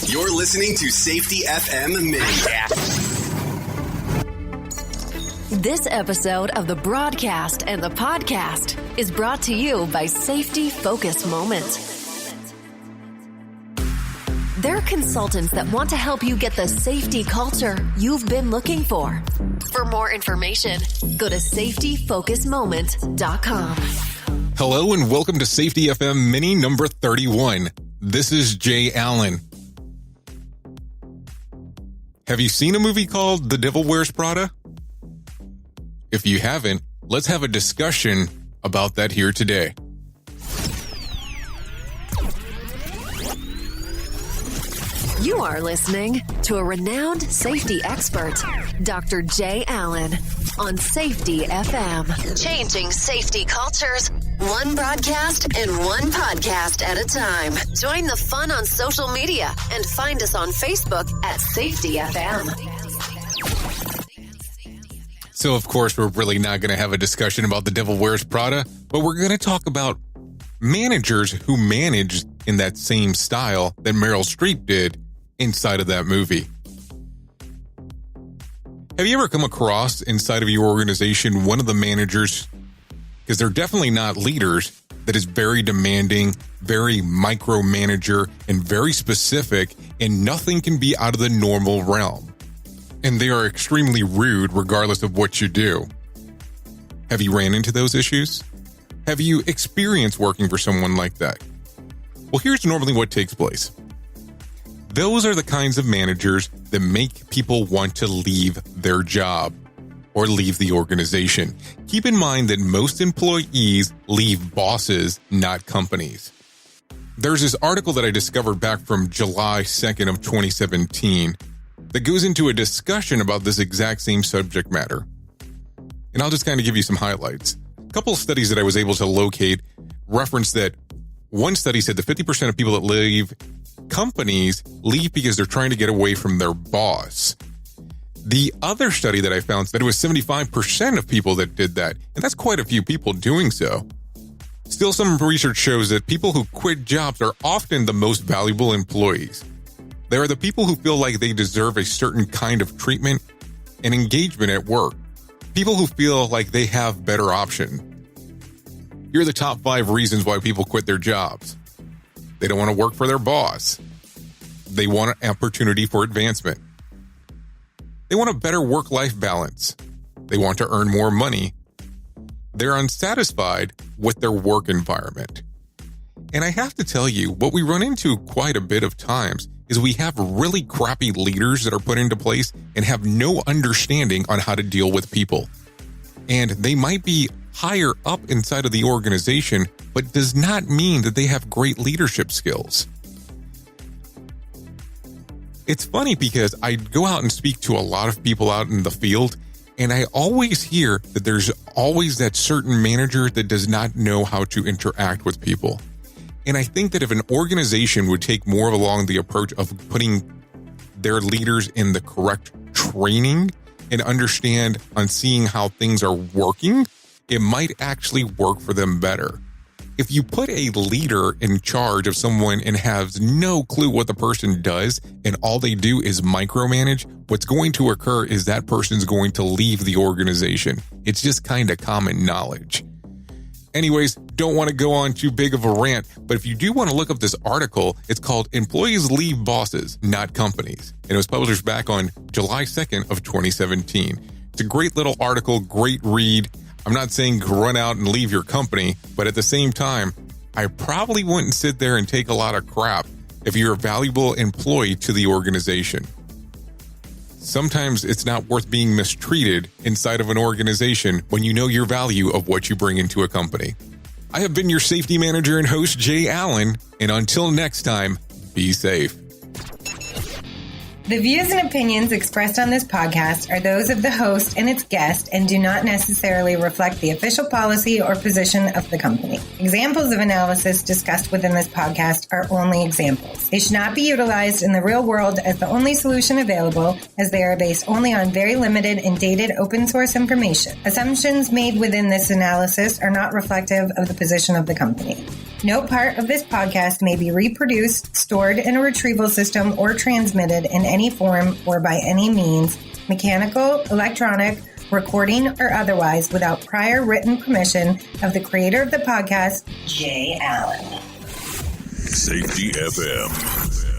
You're listening to Safety FM Mini. This episode of the broadcast and the podcast is brought to you by Safety Focus Moment. They're consultants that want to help you get the safety culture you've been looking for. For more information, go to safetyfocusmoment.com. Hello and welcome to Safety FM Mini number 31. This is Jay Allen. Have you seen a movie called The Devil Wears Prada? If you haven't, let's have a discussion about that here today. You are listening to a renowned safety expert, Dr. Jay Allen, on Safety FM. Changing safety cultures, one broadcast and one podcast at a time. Join the fun on social media and find us on Facebook at Safety FM. So, of course, we're really not going to have a discussion about The Devil Wears Prada, but we're going to talk about managers who manage in that same style that Meryl Streep did inside of that movie. Have you ever come across inside of your organization one of the managers, because they're definitely not leaders, that is very demanding, very micromanager, and very specific, and nothing can be out of the normal realm? And they are extremely rude regardless of what you do. Have you ran into those issues? Have you experienced working for someone like that? Well, here's normally what takes place. Those are the kinds of managers that make people want to leave their job or leave the organization. Keep in mind that most employees leave bosses, not companies. There's this article that I discovered back from July 2nd of 2017 that goes into a discussion about this exact same subject matter. And I'll just kind of give you some highlights. A couple of studies that I was able to locate reference that one study said that 50% of people that leave companies leave because they're trying to get away from their boss. The other study that I found said it was 75% of people that did that, and that's quite a few people doing so. Still, some research shows that people who quit jobs are often the most valuable employees. They are the people who feel like they deserve a certain kind of treatment and engagement at work. People who feel like they have better options. Here are the top 5 reasons why people quit their jobs. They don't want to work for their boss. They want an opportunity for advancement. They want a better work-life balance. They want to earn more money. They're unsatisfied with their work environment. And I have to tell you, what we run into quite a bit of times is we have really crappy leaders that are put into place and have no understanding on how to deal with people. And they might be higher up inside of the organization, but does not mean that they have great leadership skills. It's funny because I go out and speak to a lot of people out in the field, and I always hear that there's always that certain manager that does not know how to interact with people. And I think that if an organization would take more along the approach of putting their leaders in the correct training and understand on seeing how things are working, it might actually work for them better. If you put a leader in charge of someone and has no clue what the person does and all they do is micromanage, what's going to occur is that person's going to leave the organization. It's just kind of common knowledge. Anyways, don't want to go on too big of a rant, but if you do want to look up this article, it's called Employees Leave Bosses, Not Companies. And it was published back on July 2nd of 2017. It's a great little article, great read. I'm not saying run out and leave your company, but at the same time, I probably wouldn't sit there and take a lot of crap if you're a valuable employee to the organization. Sometimes it's not worth being mistreated inside of an organization when you know your value of what you bring into a company. I have been your safety manager and host, Jay Allen, and until next time, be safe. The views and opinions expressed on this podcast are those of the host and its guest and do not necessarily reflect the official policy or position of the company. Examples of analysis discussed within this podcast are only examples. They should not be utilized in the real world as the only solution available, as they are based only on very limited and dated open source information. Assumptions made within this analysis are not reflective of the position of the company. No part of this podcast may be reproduced, stored in a retrieval system, or transmitted in any form or by any means, mechanical, electronic, recording, or otherwise, without prior written permission of the creator of the podcast, Jay Allen. Safety FM.